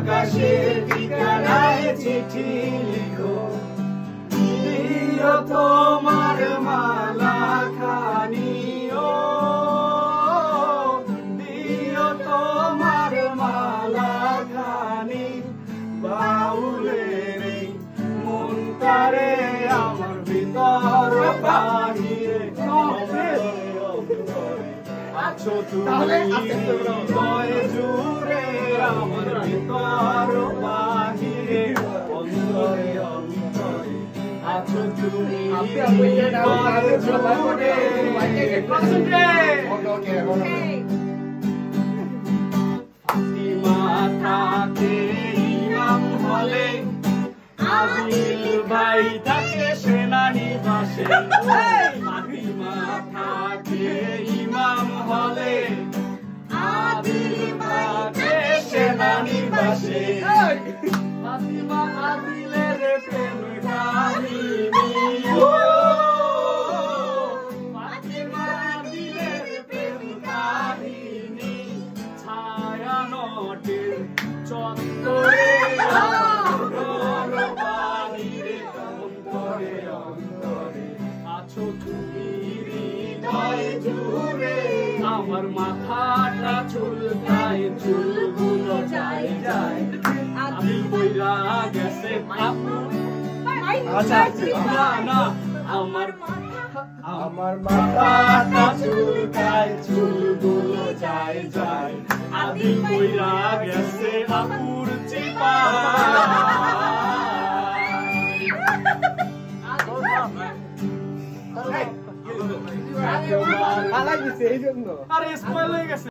আকাশের ঠিকানায় চিঠি লিখো, দিও তোমার মালা খানি, ও দিও তোমার মালা খানি। বাউলের এই মনটারে আমার ভিতর বাহিরে আছো তুমি হৃদয় জুড়ে, আমার ভিতর বাহিরে অন্তরে অন্তরে আছো তুমি হৃদয় জুড়ে। ফাতিমা থাকে ইমাম হলে, আদিল ভাই থাকে সেনানিবাসে। ফাতিমা থাকে ইমাম হলে, আদিল থাকে সেনানিবাসে। ফাতিমা আদিলের প্রেম কাহিনী, ও ফাতিমা আদিলের প্রেম কাহিনী। ছায়ানটের চত্বরে বাহিরে অন্তরে অন্তরে আছো তুমি হৃদয় জুড়ে। আমার মাথাটা চুলকায়, চুলগুলো যায় যায়, আমি বইরা গেছে আপু। আচ্ছা না না, আমার মাথাটা চুলকায়, চুলগুলো যায় যায়, আমি বইরা গেছে আপুর চিপা। আরে স্পয়েল হয়ে গেছে।